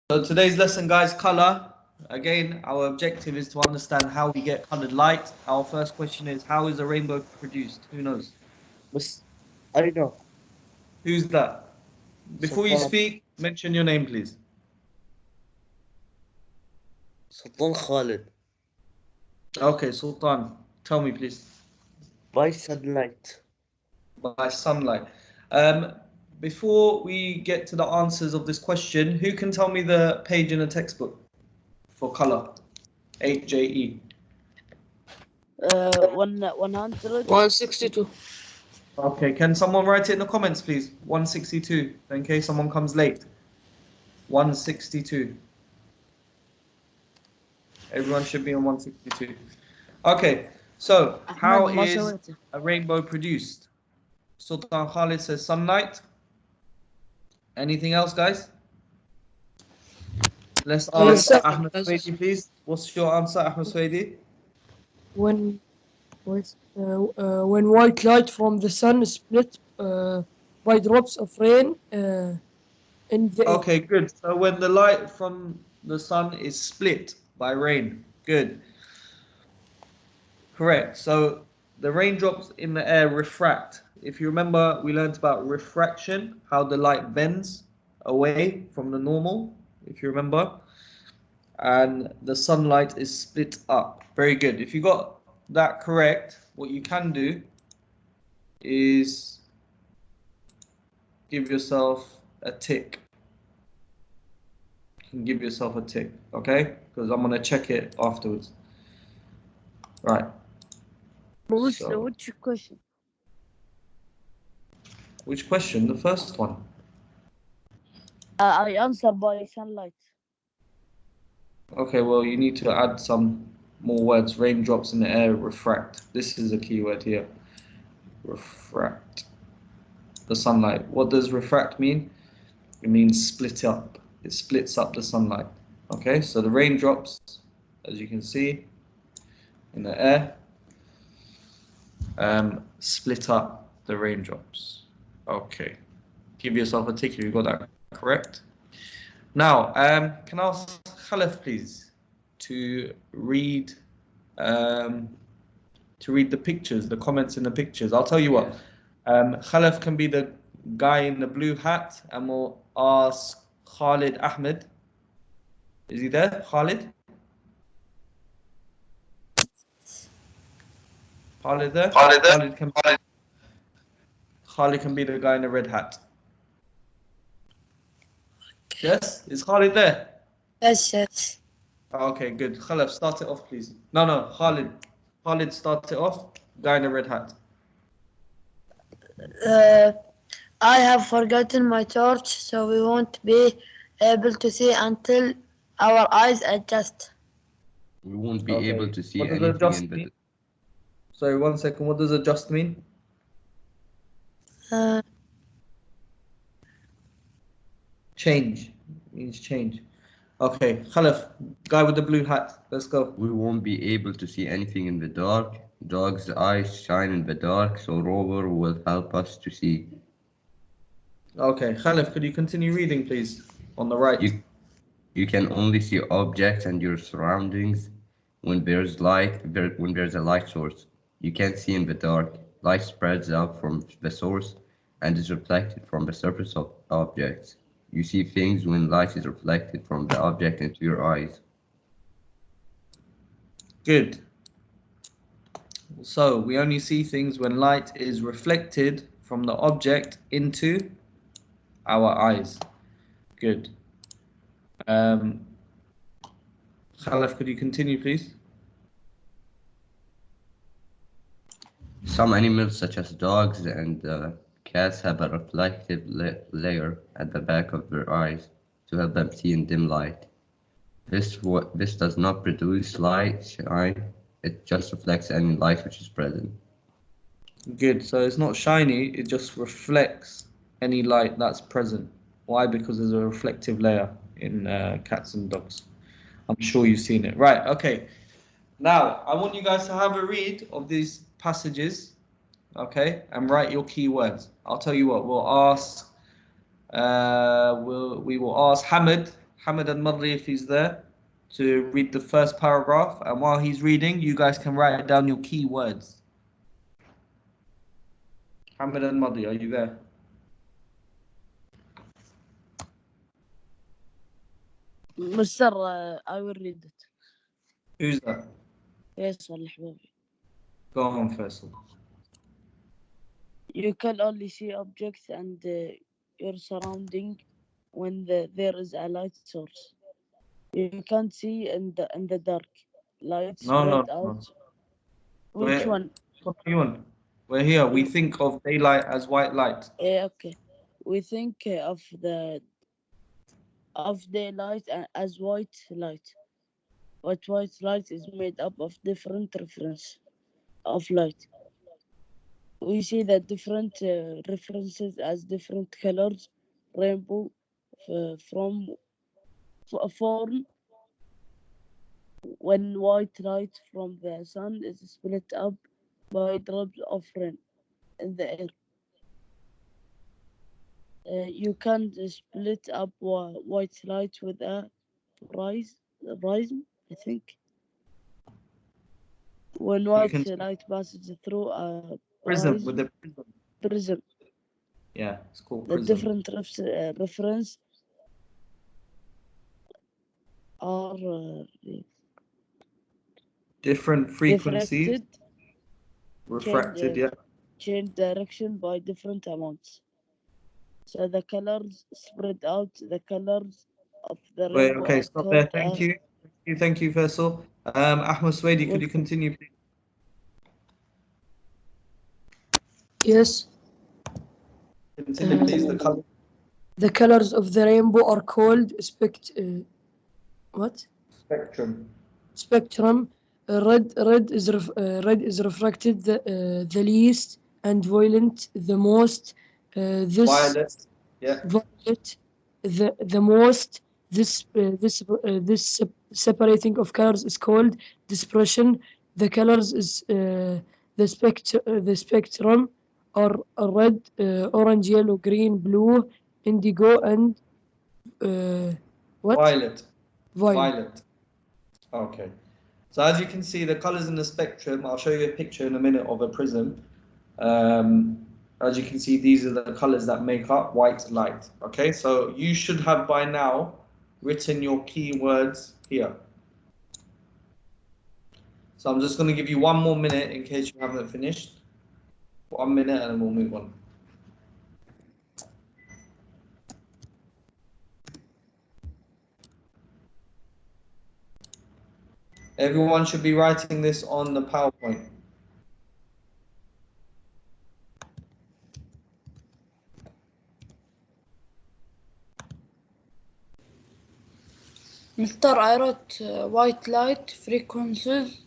So today's lesson, guys, color. Again, our objective is to understand how we get colored light. Our first question is, how is a rainbow produced? Who knows? بس I know. Who's that? Before you Sultan speak, mention your name, please. Sultan Khalid. Okay, Sultan, tell me, please. By sunlight. By sunlight. Um, Before we get to the answers of this question, who can tell me the page in the textbook for color? 8JE. 100. 162. Okay, can someone write it in the comments, please? 162, in case someone comes late. 162. Everyone should be on 162. Okay, so how أحمد ما is سويته. a rainbow produced? Sultan Khalid says sunlight. Anything else, guys? Let's ask Yes. Ahmed Swaidi, please. What's your answer, Ahmed Swaidi? when when white light from the sun is split by drops of rain in the air. Okay, good. So when the light from the sun is split by rain. Good. Correct. So the raindrops in the air refract. If you remember, we learned about refraction, how the light bends away from the normal, if you remember. And the sunlight is split up. Very good. If you got that correct, what you can do is give yourself a tick. You can give yourself a tick, okay? Because I'm going to check it afterwards. Right. So, which question? which question? The first one. I answer by sunlight. Okay, well, you need to add some more words. Raindrops in the air refract. This is a key word here. Refract. The sunlight. What does refract mean? It means split up. It splits up the sunlight. Okay, so the raindrops, as you can see, in the air, split up the raindrops. Okay, give yourself a tick if you got that correct. Now, can I ask Khalif, please, to read the pictures, the comments in the pictures. I'll tell you what. Khalif can be the guy in the blue hat, and we'll ask Khalid Ahmed. Is he there, Khalid? Khalid there? Khalid can be the guy in the red hat. Yes? Is Khalid there? Yes. Okay, good. Khalid, start it off, please. No, Khalid. Khalid, start it off. Guy in the red hat. I have forgotten my torch, so we won't be able to see until our eyes adjust. We won't be Okay. able to see What does anything adjust in mean? the. Sorry, 1 second. What does adjust mean? Uh, Change. Means change. Okay, Khalif, guy with the blue hat. Let's go. We won't be able to see anything in the dark. Dog's eyes shine in the dark, so rover will help us to see. Okay, Khalif, could you continue reading, please? On the right. You can only see objects and your surroundings when there's when there's a light source. You can't see in the dark. Light spreads out from the source and is reflected from the surface of objects. You see things when light is reflected from the object into your eyes. Good. So we only see things when light is reflected from the object into our eyes. Good. Khalif, could you continue, please? Some animals, such as dogs and cats, have a reflective layer at the back of their eyes to help them see in dim light. This does not produce light shine, it just reflects any light which is present. Good. So it's not shiny, it just reflects any light that's present. Why? Because there's a reflective layer in cats and dogs. I'm sure you've seen it. Right, okay. Now, I want you guys to have a read of these passages, okay, and write your keywords. I'll tell you what, we will ask Hamid Hamid and Madri, if he's there, to read the first paragraph. And while he's reading, you guys can write down your key words. Hamid and Madri, are you there? Mister, I will read it. Who's that? Yes, حبيبي. Go on, Faisal. You can only see objects and your surrounding when there is a light source. You can't see in the dark. Light No, spread no, out. no. Which Where- one? What are you on? We're here. We think of daylight as white light. Okay. We think of daylight as white light. But white light is made up of different reference of light. We see the different references as different colors, rainbow from form when white light from the sun is split up by drops of rain in the air. You can split up white light with a prism, I think. When white can- light passes through a Prism with the prism, yeah, it's called the prism. different reference are Different frequencies, refracted, yeah. change direction by different amounts. So the colors spread out. The colors of the Wait, rainbow okay, are stop there. called Thank you, Faisal. Ahmed Swedi, could you Welcome. continue, please? Yes, Continue, please. The color the colors of the rainbow are called spectrum. spectrum. Red is refracted the least and violet the most. This Violet. Yeah. violet the most. This separating of colors is called dispersion. The colors is the spectrum are red, orange, yellow, green, blue, indigo, and what? Violet. Violet. Violet. Okay. So as you can see, the colors in the spectrum, I'll show you a picture in a minute of a prism. As you can see, these are the colors that make up white light. Okay, so you should have by now written your keywords here. So I'm just going to give you 1 more minute in case you haven't finished. 1 minute and then we'll move on. Everyone should be writing this on the PowerPoint. Mr. I wrote white light frequencies.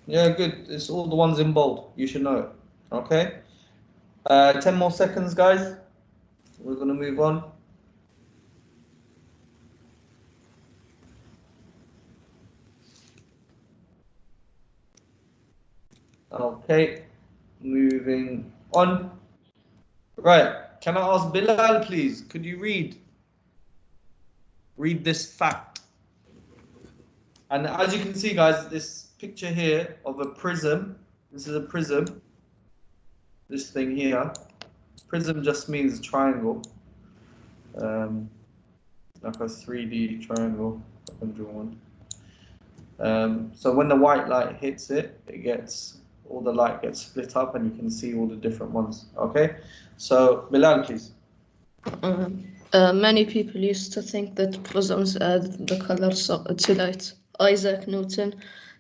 Yeah, good. It's all the ones in bold. You should know it. Okay. 10 more seconds, guys. We're going to move on. Okay. Moving on. Right. Can I ask Bilal, please? Could you read this fact? And as you can see, guys, this picture here of a prism. This is a prism. This thing here. Prism just means triangle. Like a 3D triangle. I can draw one. So when the white light hits it, all the light gets split up, and you can see all the different ones. Okay. So Bilal, please. Many people used to think that prisms add the colors to light. Isaac Newton,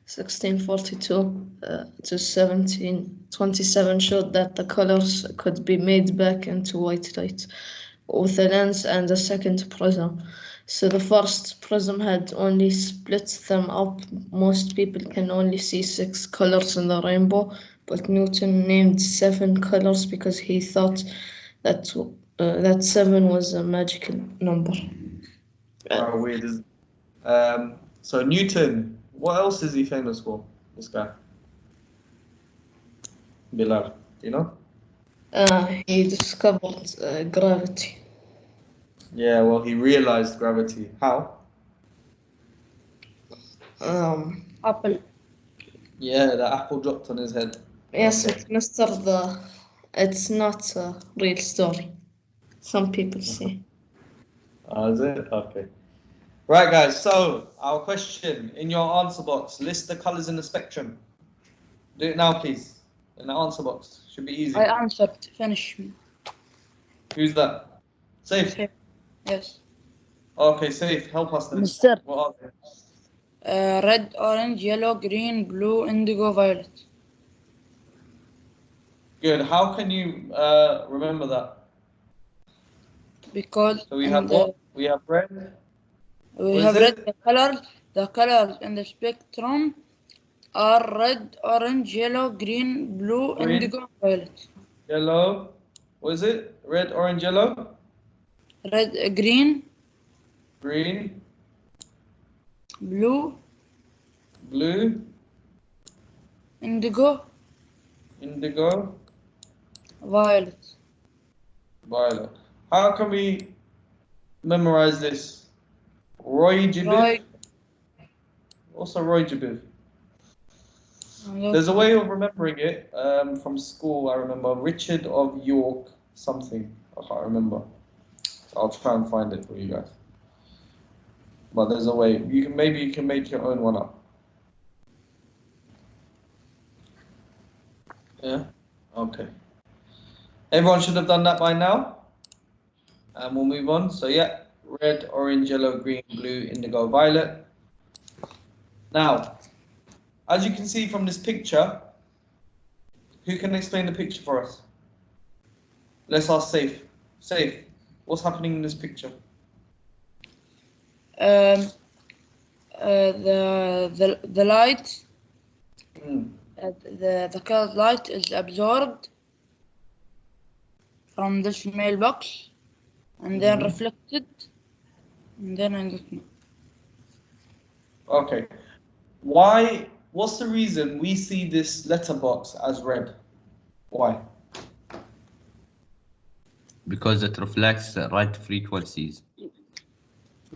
1642 to 1727, showed that the colors could be made back into white light with a lens and a second prism. So the first prism had only split them up. Most people can only see 6 colors in the rainbow, but Newton named 7 colors because he thought that 7 was a magical number. How weird is so Newton, what else is he famous for, this guy? Bilal, do you know? He discovered gravity. Yeah, well, he realized gravity. How? Apple. Yeah, the apple dropped on his head. Yes, Okay. it's Mr. It's not a real story. Some people say. Oh, is it? Okay. Right, guys. So, our question in your answer box: list the colors in the spectrum. Do it now, please. In the answer box. Should be easy. I answered. Finish. Who's that? Safe. Yes. Okay, Safe. Help us then. Mister. What are they? Red, orange, yellow, green, blue, indigo, violet. Good. How can you remember that? Because So we in have the what? We have red. we What have is read it? the colors in the spectrum are red, orange, yellow, green, blue, Green. indigo, violet. Yellow. What is it? Red, orange, yellow. Red, green, Green. blue, Blue. indigo, Indigo. violet. Violet. How can we memorize this? Roy Jibiv. Roy. Also Roy Jibiv. There's a way of remembering it from school. I remember Richard of York something. I can't remember. I'll try and find it for you guys. But there's a way. Maybe you can make your own one up. Yeah. Okay. Everyone should have done that by now. And we'll move on. So yeah, red, orange, yellow, green, blue, indigo, violet. Now, as you can see from this picture, who can explain the picture for us? Let's ask Safe. Safe, what's happening in this picture? The light, the colored light is absorbed from this mailbox and then reflected, and then I don't know. Okay. What's the reason we see this letterbox as red? Why? Because it reflects the right frequencies.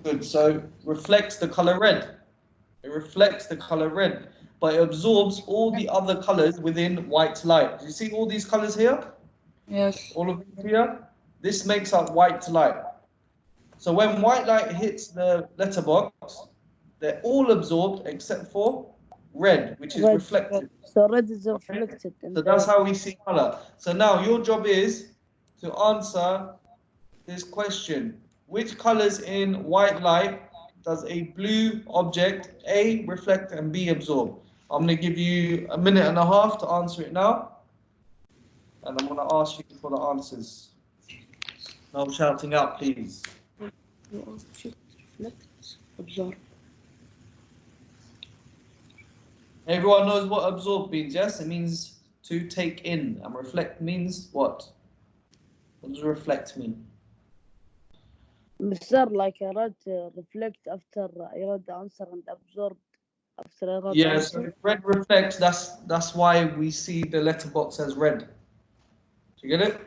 Good. So reflects the color red. It reflects the color red, but it absorbs all the other colors within white light. Do you see all these colors here? Yes. All of these here? This makes up white light. So when white light hits the letterbox, they're all absorbed except for red, which is reflected. So red is reflected. Okay? So that's how we see color. So now your job is to answer this question. Which colors in white light does a blue object A reflect and B absorb? I'm going to give you a minute and a half to answer it now. And I'm going to ask you for the answers. No shouting out, please. Reflect, absorb. Everyone knows what absorb means, yes? It means to take in. And reflect means what? What does reflect mean? Mister, like I read reflect after I read the answer and absorbed after I read the Yeah, answer. so if red reflects, that's why we see the letterbox as red. Do you get it?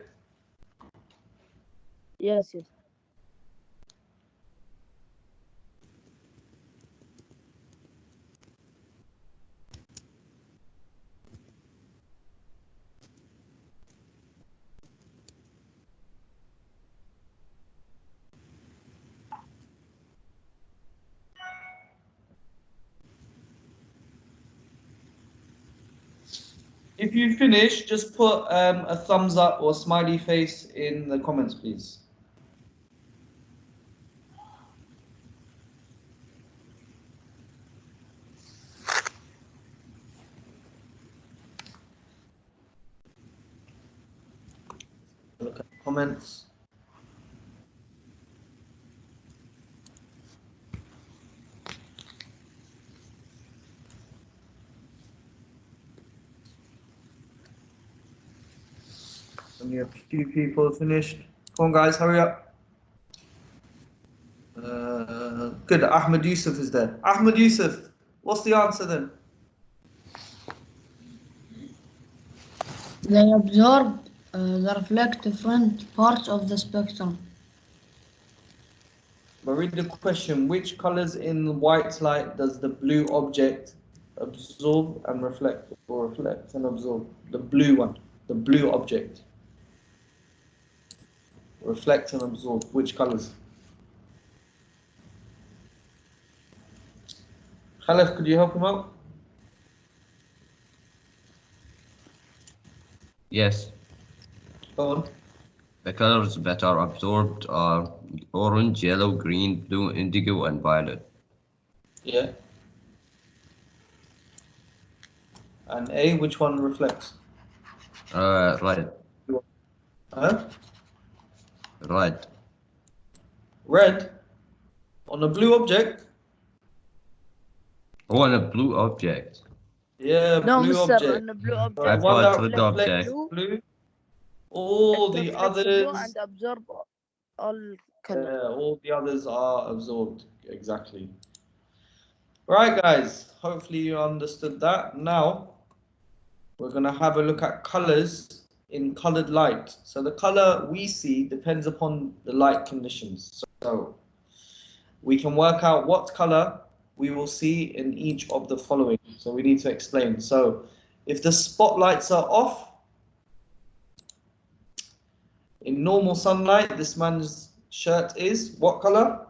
Yes, yes. If you finish, just put a thumbs up or smiley face in the comments, please. Look at the comments. Only a few people finished. Come on, guys, hurry up. Good. Ahmed Yusuf is there. Ahmed Yusuf, what's the answer then? They absorb the reflect different parts of the spectrum. But read the question. Which colors in white light does the blue object absorb and reflect, or reflect and absorb? The blue one. The blue object. Reflect and absorb. Which colors? Khalef, could you help him out? Yes. Go on. The colors that are absorbed are orange, yellow, green, blue, indigo, and violet. Yeah. And A, which one reflects? Red. Huh? Red. Red. On a blue object? Oh, and a blue object. Yeah, No, blue Mr. object. On the blue So object. I the one thought that red reflects object. reflects blue. blue. All It the reflects blue others. and absorb all color. All the others are absorbed. Exactly. Right, guys. Hopefully you understood that. Now we're going to have a look at colors in colored light. So the color we see depends upon the light conditions. So we can work out what color we will see in each of the following. So we need to explain. So if the spotlights are off, in normal sunlight, this man's shirt is what color?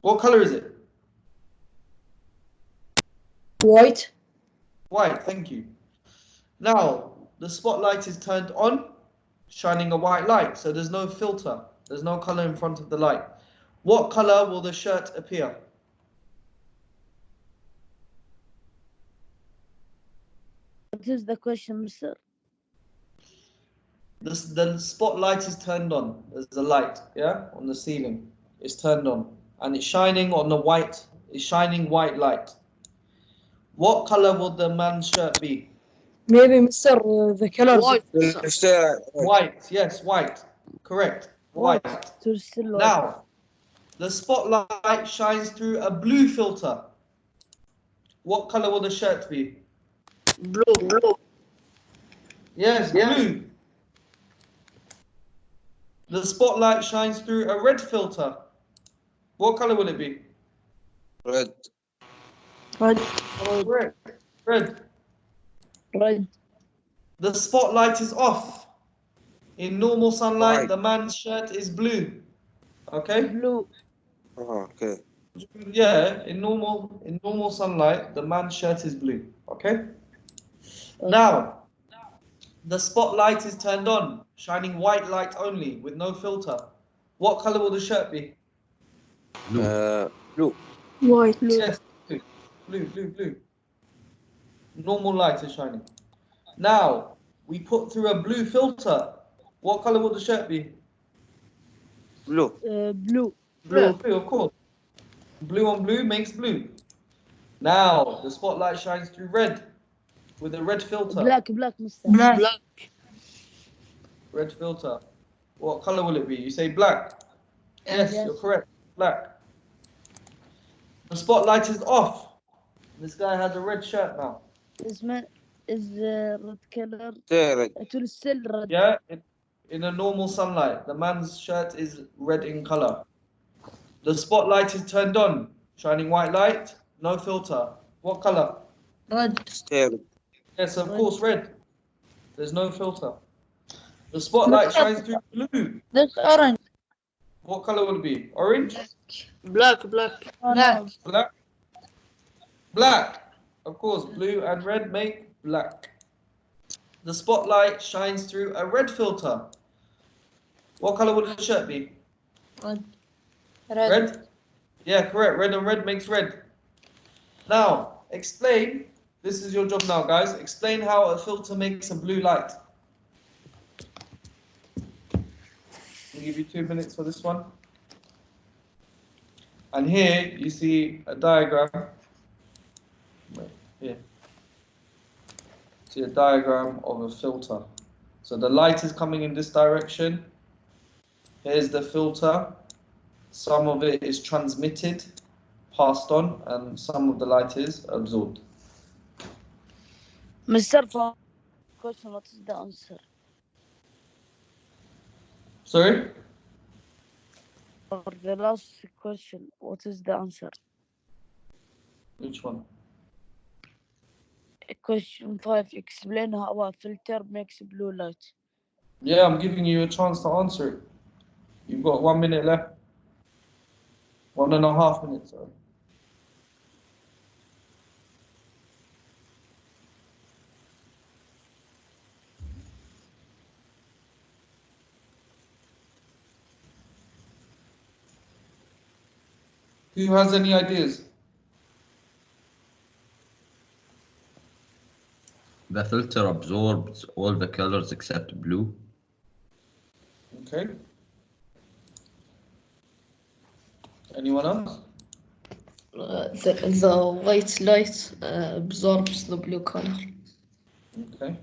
What color is it? White. White, thank you. Now, the spotlight is turned on, shining a white light, so there's no filter. There's no color in front of the light. What color will the shirt appear? What is the question, Mr.? The spotlight is turned on. There's a light, yeah, on the ceiling. It's turned on, and it's shining on the white. It's shining white light. What color will the man's shirt be? Maybe, Mr. The colors. White, sir. White, yes, white. Correct. White. To still white. Now, the spotlight shines through a blue filter. What color will the shirt be? Blue. Yes, blue. The spotlight shines through a red filter. What color will it be? Red. Red. Red. Red. The spotlight is off. In normal sunlight, White. the man's shirt is blue. Okay? Blue. Okay. Yeah, in normal sunlight, the man's shirt is blue. Okay? Now, the spotlight is turned on, shining white light only, with no filter. What color will the shirt be? Blue. White. Yes, blue. Normal light is shining. Now, we put through a blue filter. What color will the shirt be? Blue. Blue. Blue, of course. Blue on blue makes blue. Now, the spotlight shines through red with a red filter. Black, Mr. Black. Red filter. What color will it be? You say black. Yes, Yes. you're correct. Black. The spotlight is off. This guy has a red shirt now. This man is red color. Red. It will still red. Yeah, in a normal sunlight, the man's shirt is red in color. The spotlight is turned on, shining white light, no filter. What color? Red. Red. Yes, of Red. course, red. There's no filter. The spotlight shines through blue. That's orange. What color will it be? Orange? Black. Oh, no. Black? Black. Of course, blue and red make black. The spotlight shines through a red filter. What color will the shirt be? Red. Red? Yeah, correct. Red and red makes red. Now, explain. This is your job now, guys. Explain how a filter makes a blue light. I'll give you 2 minutes for this one. And here you see a diagram. Here. See a diagram of a filter. So the light is coming in this direction. Here's the filter. Some of it is transmitted, passed on, and some of the light is absorbed. Mr. For question, what is the answer? Sorry? For the last question, what is the answer? Which one? Question 5. Explain how a filter makes blue light. Yeah, I'm giving you a chance to answer it. You've got 1 minute left. 1.5 minutes, sorry. Who has any ideas? The filter absorbs all the colors except blue. Okay. Anyone else? The white light absorbs the blue color. Okay.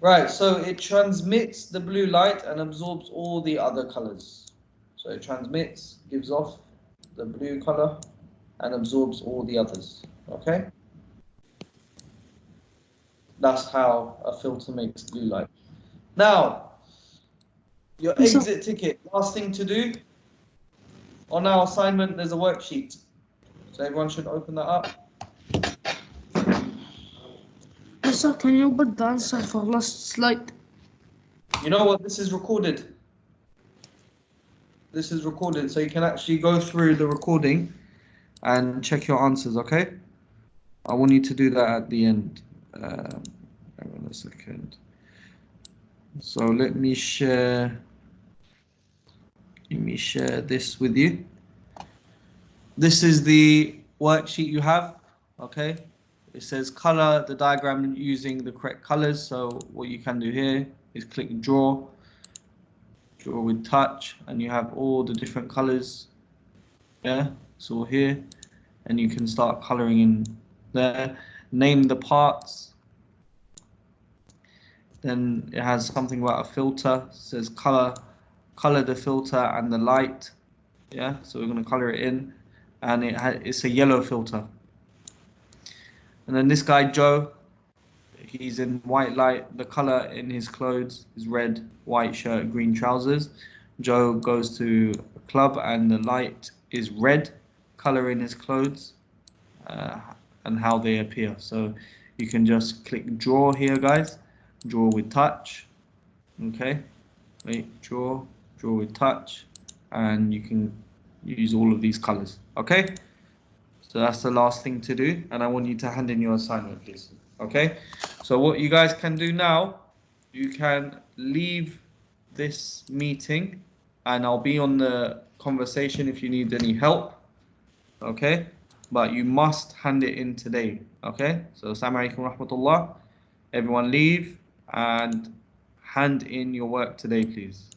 Right, so it transmits the blue light and absorbs all the other colors. So it transmits, gives off the blue color and absorbs all the others. Okay? That's how a filter makes blue light. Now, your exit ticket, last thing to do. On our assignment, there's a worksheet. So everyone should open that up. Sir, can you put the answer for last slide? You know what? This is recorded. This is recorded, so you can actually go through the recording and check your answers, okay? I want you to do that at the end. Hang on a second. So let me share this with you. This is the worksheet you have, okay? It says color the diagram using the correct colors. So what you can do here is click draw with touch, and you have all the different colors. Yeah, so here, and you can start coloring in there. Name the parts. Then it has something about a filter. It says color the filter and the light. Yeah, so we're going to color it in, and it's a yellow filter. And then this guy Joe, he's in white light. The color in his clothes is red, white shirt, green trousers. Joe goes to a club and the light is red. Color in his clothes and how they appear. So you can just click draw here, guys. Draw with touch. Okay. Wait, draw with touch, and you can use all of these colors. Okay. So that's the last thing to do, and I want you to hand in your assignment, please. Okay. So what you guys can do now, you can leave this meeting, and I'll be on the conversation if you need any help. Okay. But you must hand it in today. Okay. So assalamu alaikum rahmatullah. Everyone leave and hand in your work today, please.